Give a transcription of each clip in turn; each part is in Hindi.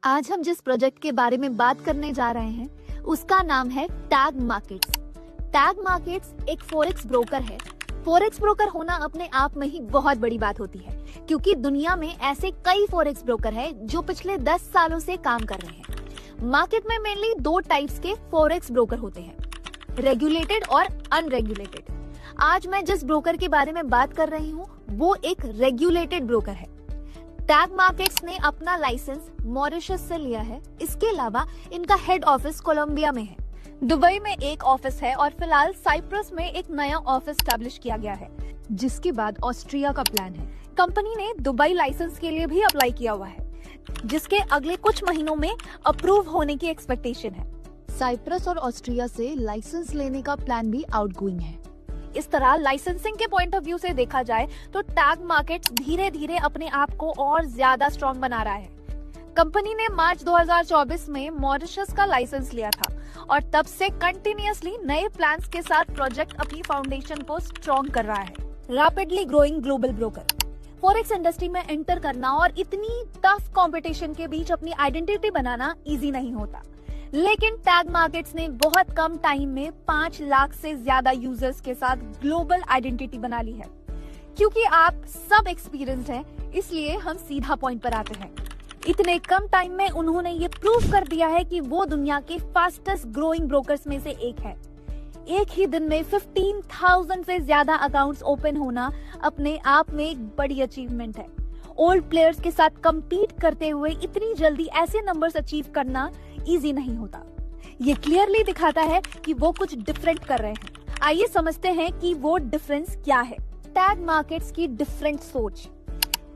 आज हम जिस प्रोजेक्ट के बारे में बात करने जा रहे हैं उसका नाम है टैग मार्केट्स। टैग मार्केट्स एक फॉरेक्स ब्रोकर है। फॉरेक्स ब्रोकर होना अपने आप में ही बहुत बड़ी बात होती है, क्योंकि दुनिया में ऐसे कई फॉरेक्स ब्रोकर हैं जो पिछले 10 सालों से काम कर रहे हैं। मार्केट में मेनली दो टाइप्स के फॉरेक्स ब्रोकर होते हैं, रेगुलेटेड और अनरेगुलेटेड। आज मैं जिस ब्रोकर के बारे में बात कर रही हूँ वो एक रेगुलेटेड ब्रोकर है। टैग मार्केट्स ने अपना लाइसेंस मॉरिशस से लिया है। इसके अलावा इनका हेड ऑफिस कोलंबिया में है, दुबई में एक ऑफिस है और फिलहाल साइप्रस में एक नया ऑफिस स्टैब्लिश किया गया है, जिसके बाद ऑस्ट्रिया का प्लान है। कंपनी ने दुबई लाइसेंस के लिए भी अप्लाई किया हुआ है, जिसके अगले कुछ महीनों में अप्रूव होने की एक्सपेक्टेशन है। साइप्रस और ऑस्ट्रिया से लाइसेंस लेने का प्लान भी आउटगोइंग है। इस तरह लाइसेंसिंग के पॉइंट ऑफ व्यू से देखा जाए तो टैग मार्केट्स धीरे धीरे अपने आप को और ज्यादा स्ट्रॉन्ग बना रहा है। कंपनी ने मार्च 2024 में मॉरिशस का लाइसेंस लिया था और तब से कंटिन्यूअसली नए प्लान्स के साथ प्रोजेक्ट अपनी फाउंडेशन को स्ट्रॉन्ग कर रहा है। Rapidly growing global broker. Forex industry में एंटर करना और इतनी टफ कंपटीशन के बीच अपनी आइडेंटिटी बनाना इजी नहीं होता, लेकिन टैग मार्केट्स ने बहुत कम टाइम में 5 लाख से ज्यादा यूजर्स के साथ ग्लोबल आइडेंटिटी बना ली है। क्योंकि आप सब एक्सपीरियंस्ड हैं, इसलिए हम सीधा पॉइंट पर आते हैं। इतने कम टाइम में उन्होंने ये प्रूव कर दिया है कि वो दुनिया के फास्टेस्ट ग्रोइंग ब्रोकर्स में से एक है। एक ही दिन में 15,000 से ज्यादा अकाउंट्स ओपन होना अपने आप में एक बड़ी अचीवमेंट है। ओल्ड प्लेयर्स के साथ कम्पीट करते हुए इतनी जल्दी ऐसे नंबर्स अचीव करना इजी नहीं होता। ये क्लियरली दिखाता है कि वो कुछ डिफरेंट कर रहे हैं। आइए समझते हैं कि वो डिफरेंस क्या है। टैग मार्केट्स की डिफरेंट सोच।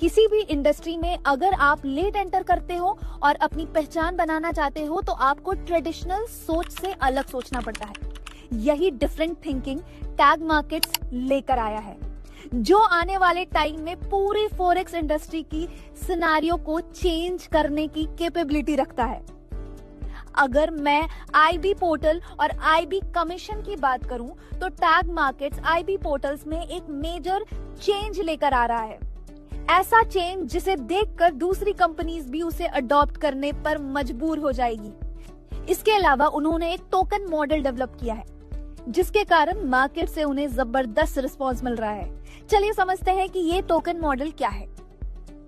किसी भी इंडस्ट्री में अगर आप लेट एंटर करते हो और अपनी पहचान बनाना चाहते हो तो आपको ट्रेडिशनल सोच से अलग सोचना पड़ता है। यही डिफरेंट थिंकिंग टैग मार्केट्स लेकर आया है, जो आने वाले टाइम में पूरी फॉरेक्स इंडस्ट्री की सिनेरियो को चेंज करने की कैपेबिलिटी रखता है। अगर मैं आईबी पोर्टल और आईबी कमीशन की बात करूं तो टैग मार्केट्स आईबी पोर्टल्स में एक मेजर चेंज लेकर आ रहा है। ऐसा चेंज जिसे देखकर दूसरी कंपनीज भी उसे अडॉप्ट करने पर मजबूर हो जाएगी। इसके अलावा उन्होंने एक टोकन मॉडल डेवलप किया है, जिसके कारण मार्केट से उन्हें जबरदस्त रिस्पॉन्स मिल रहा है। चलिए समझते हैं कि ये टोकन मॉडल क्या है।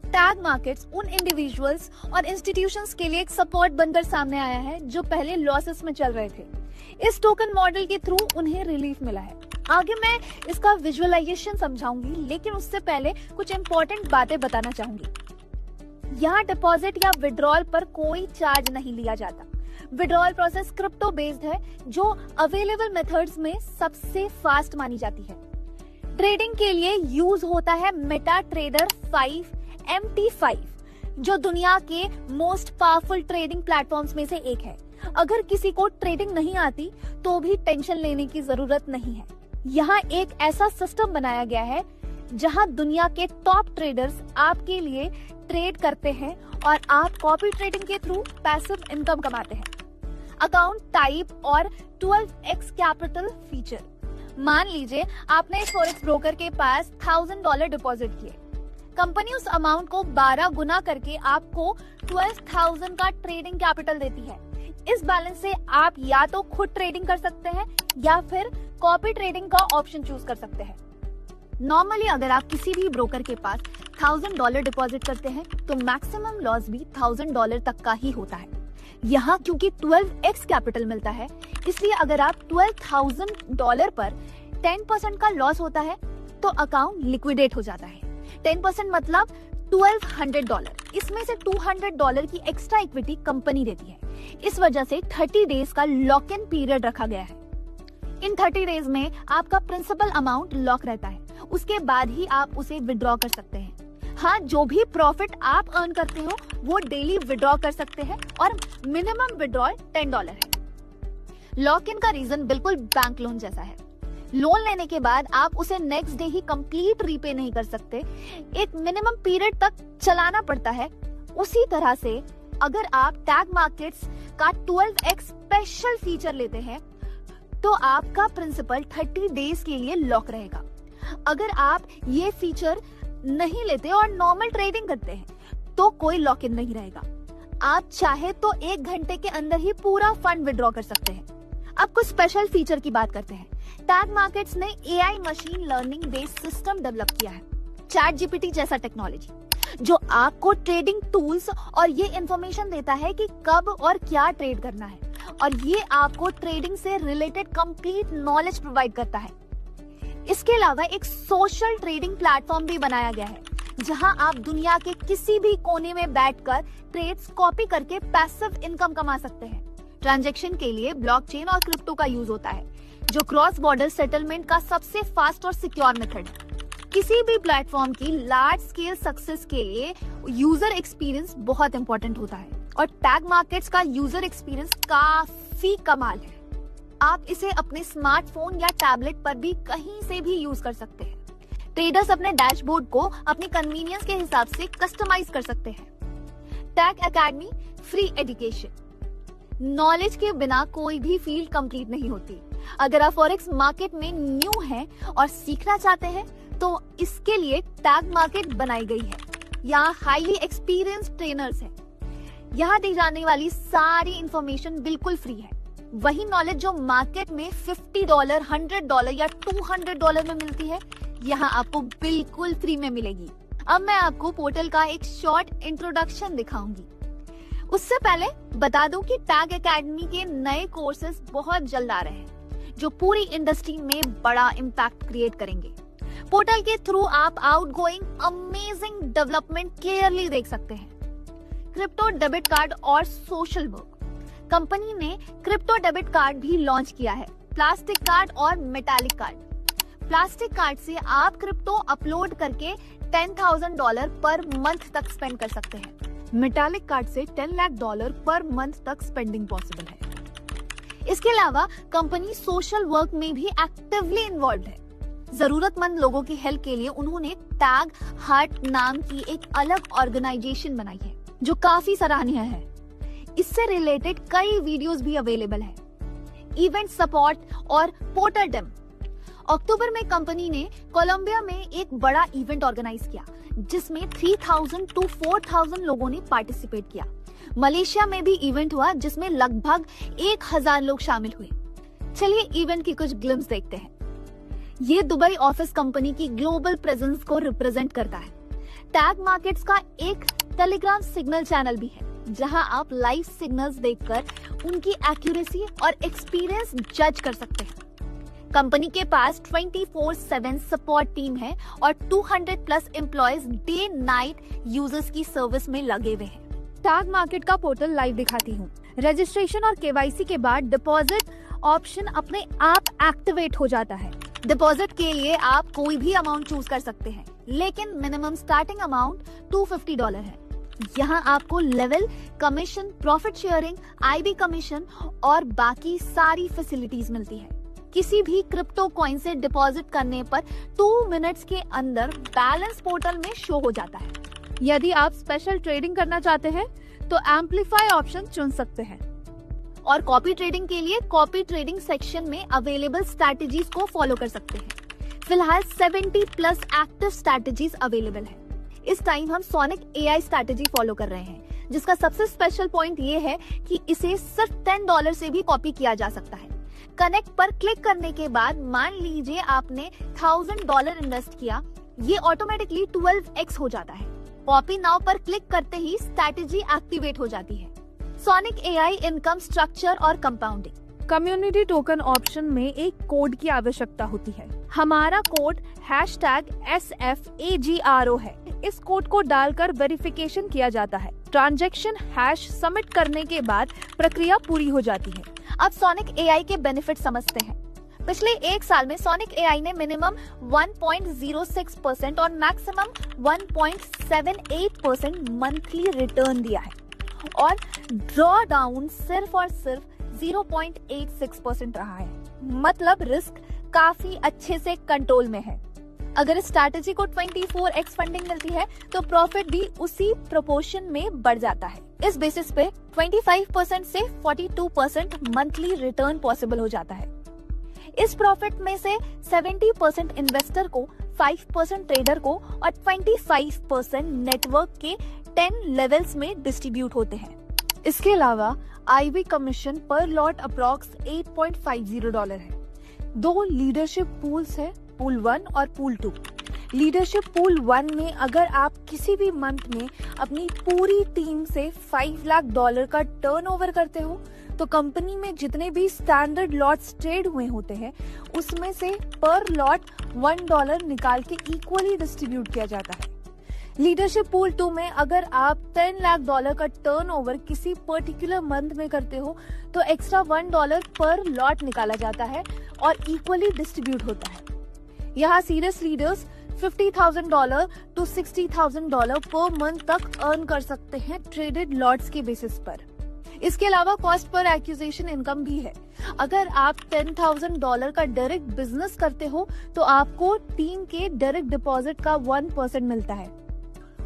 टैग मार्केट्स उन इंडिविजुअल्स और इंस्टीट्यूशंस के लिए एक सपोर्ट बनकर सामने आया है जो पहले लॉसेस में चल रहे थे। इस टोकन मॉडल के थ्रू उन्हें रिलीफ मिला है। आगे मैं इसका विजुअलाइजेशन समझाऊंगी, लेकिन उससे पहले कुछ इंपॉर्टेंट बातें बताना चाहूंगी। यहाँ डिपॉजिट या विड्रॉल पर कोई चार्ज नहीं लिया जाता। विड्रॉल प्रोसेस क्रिप्टो बेस्ड है, जो अवेलेबल मेथड्स में सबसे फास्ट मानी जाती है। ट्रेडिंग के लिए यूज होता है मेटा ट्रेडर 5 MT5, जो दुनिया के मोस्ट पावरफुल ट्रेडिंग प्लेटफॉर्म्स में से एक है। अगर किसी को ट्रेडिंग नहीं आती तो भी टेंशन लेने की जरूरत नहीं है। यहाँ एक ऐसा सिस्टम बनाया गया है जहाँ दुनिया के टॉप ट्रेडर्स आपके लिए ट्रेड करते हैं और आप कॉपी ट्रेडिंग के थ्रू पैसिव इनकम कमाते हैं। अकाउंट टाइप और 12x कैपिटल फीचर। मान लीजिए आपने इस फॉरेक्स ब्रोकर के पास $1000 डिपॉजिट किए। कंपनी उस अमाउंट को 12 गुना करके आपको 12,000 का ट्रेडिंग कैपिटल देती है। इस बैलेंस से आप या तो खुद ट्रेडिंग कर सकते हैं या फिर कॉपी ट्रेडिंग का ऑप्शन चूज कर सकते हैं। नॉर्मली अगर आप किसी भी ब्रोकर के पास $1000 डिपॉजिट करते हैं तो मैक्सिमम लॉस भी $1000 तक का ही होता है। यहाँ क्योंकि 12x कैपिटल मिलता है, इसलिए अगर आप $12,000 पर 10% का लॉस होता है तो अकाउंट लिक्विडेट हो जाता है। 10% मतलब $1200। इसमें से $200 की एक्स्ट्रा इक्विटी कंपनी देती है। इस वजह से 30 डेज का लॉक इन पीरियड रखा गया है। इन 30 डेज में आपका प्रिंसिपल अमाउंट लॉक रहता है, उसके बाद ही आप उसे विड्रॉ कर सकते हैं। हाँ, जो भी प्रॉफिट आप अर्न करते हो वो डेली विड्रॉ कर सकते हैं और मिनिमम विड्रॉल $10 है। लॉक इन का रीजन बिल्कुल बैंक लोन जैसा है। लोन लेने के बाद आप उसे नेक्स्ट डे ही कंप्लीट रीपे नहीं कर सकते, एक मिनिमम पीरियड तक चलाना पड़ता है। उसी तरह से अगर आप टैग मार्केट्स का 12x स्पेशल फीचर लेते हैं तो आपका प्रिंसिपल 30 डेज के लिए लॉक रहेगा। अगर आप ये फीचर नहीं लेते और नॉर्मल ट्रेडिंग करते हैं तो कोई लॉक इन नहीं रहेगा। आप चाहे तो 1 घंटे के अंदर ही पूरा फंड विड्रॉ कर सकते हैं। अब कुछ स्पेशल फीचर की बात करते हैं। टैग मार्केट्स ने AI machine learning based system develop किया है, ChatGPT जैसा टेक्नोलॉजी, जो आपको ट्रेडिंग टूल्स और ये इंफॉर्मेशन देता है कि कब और क्या ट्रेड करना है, और ये आपको ट्रेडिंग से रिलेटेड कंप्लीट नॉलेज प्रोवाइड करता है। इसके अलावा एक सोशल ट्रेडिंग प्लेटफॉर्म भी बनाया गया है, जहां आप दुनिया के किसी भी कोने में बैठकर ट्रेड्स कॉपी करके पैसिव इनकम कमा सकते हैं। ट्रांजैक्शन के लिए ब्लॉकचेन और क्रिप्टो का यूज होता है, जो क्रॉस बॉर्डर सेटलमेंट का सबसे फास्ट और सिक्योर मेथड है। किसी भी प्लेटफॉर्म की लार्ज स्केल सक्सेस के लिए यूजर एक्सपीरियंस बहुत इंपॉर्टेंट होता है, और टैग मार्केट्स का यूजर एक्सपीरियंस काफी कमाल है। आप इसे अपने स्मार्टफोन या टैबलेट पर भी कहीं से भी यूज कर सकते हैं। ट्रेडर्स अपने डैशबोर्ड को अपनी कन्वीनियंस के हिसाब से कस्टमाइज कर सकते हैं। Tag academy free education. Knowledge के बिना कोई भी फील्ड कंप्लीट नहीं होती। अगर आप फॉरेक्स मार्केट में न्यू हैं और सीखना चाहते हैं, तो इसके लिए टैग मार्केट बनाई गई है। यहाँ हाईली एक्सपीरियंस्ड ट्रेनर्स हैं। यहाँ दी जाने वाली सारी इंफॉर्मेशन बिल्कुल फ्री है। वही नॉलेज जो मार्केट में $50, $100 या $200 में मिलती है, यहाँ आपको बिल्कुल फ्री में मिलेगी। अब मैं आपको पोर्टल का एक शॉर्ट इंट्रोडक्शन दिखाऊंगी। उससे पहले बता दूं कि टैग एकेडमी के नए कोर्सेज बहुत जल्द आ रहे हैं, जो पूरी इंडस्ट्री में बड़ा इम्पैक्ट क्रिएट करेंगे। पोर्टल के थ्रू आप आउटगोइंग अमेजिंग डेवलपमेंट क्लियरली देख सकते हैं। क्रिप्टो डेबिट कार्ड और सोशल वर्क। कंपनी ने क्रिप्टो डेबिट कार्ड भी लॉन्च किया है, प्लास्टिक कार्ड और मेटालिक कार्ड। प्लास्टिक कार्ड से आप क्रिप्टो अपलोड करके $10,000 पर मंथ तक स्पेंड कर सकते हैं। मेटालिक कार्ड से $10 लाख पर मंथ तक स्पेंडिंग पॉसिबल है। इसके अलावा कंपनी सोशल वर्क में भी एक्टिवली इन्वॉल्व है। जरूरतमंद लोगों की हेल्प के लिए उन्होंने टैग हार्ट नाम की एक अलग ऑर्गेनाइजेशन बनाई है, जो काफी सराहनीय है। इससे रिलेटेड कई वीडियोस भी अवेलेबल है। इवेंट सपोर्ट और पोर्टल डेम। अक्टूबर में कंपनी ने कोलंबिया में एक बड़ा इवेंट ऑर्गेनाइज किया, जिसमें 3000 to 4000 लोगों ने पार्टिसिपेट किया। मलेशिया में भी इवेंट हुआ, जिसमें लगभग 1000 लोग शामिल हुए। चलिए इवेंट की कुछ ग्लिम्स देखते हैं। ये दुबई ऑफिस कंपनी की ग्लोबल प्रेजेंस को रिप्रेजेंट करता है। टैग मार्केट्स का एक टेलीग्राम सिग्नल चैनल भी है, जहां आप लाइव सिग्नल्स देखकर उनकी एक्यूरेसी और एक्सपीरियंस जज कर सकते हैं। कंपनी के पास 24/7 सपोर्ट टीम है और 200+ एम्प्लॉयज डे नाइट यूजर्स की सर्विस में लगे हुए हैं। टैग मार्केट का पोर्टल लाइव दिखाती हूँ। रजिस्ट्रेशन और KYC के बाद डिपॉजिट ऑप्शन अपने आप एक्टिवेट हो जाता है। डिपॉजिट के लिए आप कोई भी अमाउंट चूज कर सकते हैं, लेकिन मिनिमम स्टार्टिंग अमाउंट $250 है। यहाँ आपको level, commission, profit sharing, IB commission और बाकी सारी फैसिलिटीज मिलती है। किसी भी क्रिप्टो कॉइन से डिपॉजिट करने पर 2 मिनट्स के अंदर बैलेंस पोर्टल में शो हो जाता है। यदि आप स्पेशल ट्रेडिंग करना चाहते हैं, तो एम्पलीफाई ऑप्शन चुन सकते हैं, और कॉपी ट्रेडिंग के लिए कॉपी ट्रेडिंग सेक्शन में अवेलेबल स्ट्रैटेजीज को फॉलो कर सकते हैं। फिलहाल 70+ एक्टिव स्ट्रैटेजीज अवेलेबल है। इस टाइम हम सोनिक AI स्ट्रैटेजी फॉलो कर रहे हैं, जिसका सबसे स्पेशल पॉइंट ये है कि इसे सिर्फ $10 से भी कॉपी किया जा सकता है। कनेक्ट पर क्लिक करने के बाद मान लीजिए आपने $1000 इन्वेस्ट किया, ये ऑटोमेटिकली 12x हो जाता है। कॉपी नाउ पर क्लिक करते ही स्ट्रैटेजी एक्टिवेट हो जाती है। सोनिक AI इनकम स्ट्रक्चर और कंपाउंडिंग। कम्युनिटी टोकन ऑप्शन में एक कोड की आवश्यकता होती है। हमारा कोड #SFAGRO है। इस कोड को डालकर वेरिफिकेशन किया जाता है। ट्रांजैक्शन हैश सबमिट करने के बाद प्रक्रिया पूरी हो जाती है। अब सोनिक AI के बेनिफिट समझते हैं। पिछले 1 साल में सोनिक AI ने मिनिमम 1.06% और मैक्सिमम 1.78% मंथली रिटर्न दिया है, और ड्रॉ डाउन सिर्फ और सिर्फ 0.86% रहा है। मतलब रिस्क काफी अच्छे से कंट्रोल में है। अगर इस स्ट्रैटेजी को 24x फंडिंग मिलती है, तो प्रॉफिट भी उसी प्रोपोर्शन में बढ़ जाता है। इस बेसिस पे 25% से 42% मंथली रिटर्न पॉसिबल हो जाता है। इस प्रॉफिट में से 70% इन्वेस्टर को, 5% ट्रेडर को और 25% नेटवर्क के 10 लेवल्स में डिस्ट्रीब्यूट होते हैं। इसके अलावा आईबी कमीशन पर लॉट अप्रॉक्स $8.50 है। 2 लीडरशिप पूल्स है, पूल 1 और पूल 2। लीडरशिप पूल 1 में अगर आप किसी भी मंथ में अपनी पूरी टीम से $5 लाख का टर्नओवर करते हो तो कंपनी में जितने भी स्टैंडर्ड लॉट्स ट्रेड हुए होते हैं उसमें से पर लॉट $1 निकाल के इक्वली डिस्ट्रीब्यूट किया जाता है। लीडरशिप पूल 2 में अगर आप $10 लाख का टर्नओवर किसी पर्टिकुलर मंथ में करते हो तो एक्स्ट्रा $1 पर लॉट निकाला जाता है और इक्वली डिस्ट्रीब्यूट होता है। यहाँ serious leaders $50,000 to $60,000 per month तक अर्न कर सकते हैं ट्रेडेड लॉट्स के बेसिस पर। इसके अलावा कॉस्ट पर एक्विजिशन इनकम भी है। अगर आप $10,000 का डायरेक्ट बिजनेस करते हो तो आपको टीम के डायरेक्ट डिपॉजिट का 1% मिलता है।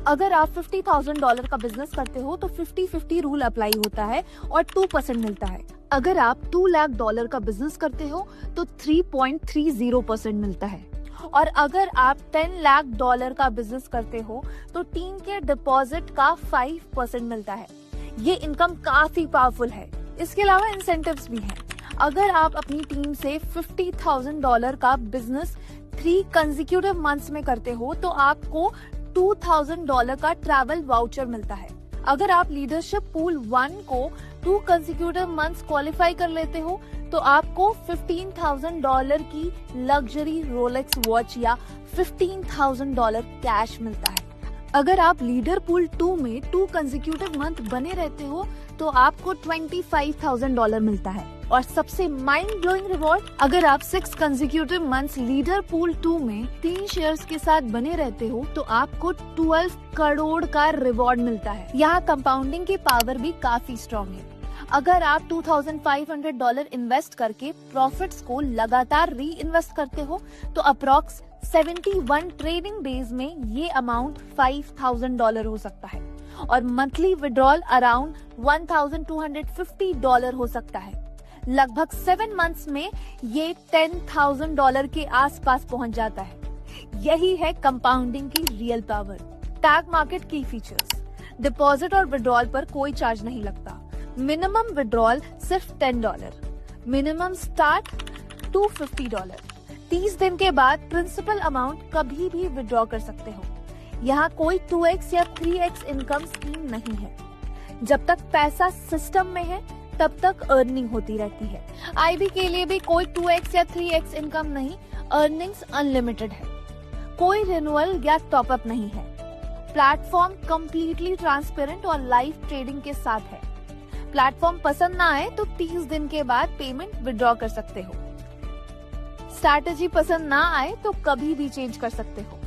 अगर आप $50,000 का बिजनेस करते हो तो 50-50 रूल अप्लाई होता है और 2% मिलता है। अगर आप $2 लाख का बिजनेस करते हो तो 3.30% मिलता है। और अगर आप $10 लाख का बिजनेस करते हो तो टीम के डिपॉजिट का 5% मिलता है। ये इनकम काफी पावरफुल है। इसके अलावा इंसेंटिव्स भी हैं। अगर आप अपनी टीम से $50,000 का बिजनेस 3 कंसेक्यूटिव मंथ्स में करते हो तो आपको $2,000 का ट्रैवल वाउचर मिलता है। अगर आप लीडरशिप पूल 1 को 2 कंसेक्यूटिव मंथ्स क्वालिफाई कर लेते हो तो आपको $15,000 की लग्जरी रोलेक्स वॉच या $15,000 कैश मिलता है। अगर आप लीडर पूल 2 में 2 कंसेक्यूटिव मंथ बने रहते हो तो आपको $25,000 मिलता है। और सबसे माइंड ब्लोइंग रिवॉर्ड, अगर आप 6 कंसेक्यूटिव मंथ्स लीडर पूल 2 में 3 शेयर्स के साथ बने रहते हो तो आपको 12 करोड़ का रिवॉर्ड मिलता है। यहाँ कंपाउंडिंग की पावर भी काफी स्ट्रॉन्ग है। अगर आप $2,500 इन्वेस्ट करके प्रॉफिट्स को लगातार री इन्वेस्ट करते हो तो अप्रॉक्स 71 ट्रेडिंग डेज में ये अमाउंट $5,000 हो सकता है और मंथली विड्रॉल अराउंड $1,250 हो सकता है। लगभग 7 मंथ्स में ये $10,000 के आसपास पहुंच जाता है। यही है कंपाउंडिंग की रियल पावर। टैग मार्केट की फीचर्स, डिपॉजिट और विड्रॉल पर कोई चार्ज नहीं लगता। मिनिमम विड्रॉल सिर्फ $10, मिनिमम स्टार्ट $250। 30 दिन के बाद प्रिंसिपल अमाउंट कभी भी विड्रॉ कर सकते हो। यहाँ कोई 2x या 3x इनकम स्कीम नहीं है। जब तक पैसा सिस्टम में है तब तक अर्निंग होती रहती है। आईबी के लिए भी कोई 2x या 3x इनकम नहीं, अर्निंग्स अनलिमिटेड है। कोई रिन्यूअल या टॉपअप नहीं है। प्लेटफॉर्म कंप्लीटली ट्रांसपेरेंट और लाइव ट्रेडिंग के साथ है। प्लेटफॉर्म पसंद ना आए तो 30 दिन के बाद पेमेंट विड्रॉ कर सकते हो। स्ट्रैटेजी पसंद ना आए तो कभी भी चेंज कर सकते हो।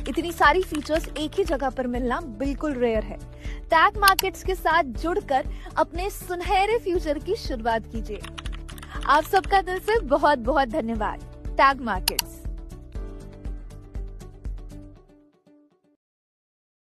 इतनी सारी फीचर्स एक ही जगह पर मिलना बिल्कुल रेयर है। टैग मार्केट्स के साथ जुड़कर अपने सुनहरे फ्यूचर की शुरुआत कीजिए। आप सबका दिल से बहुत बहुत धन्यवाद। Tag markets.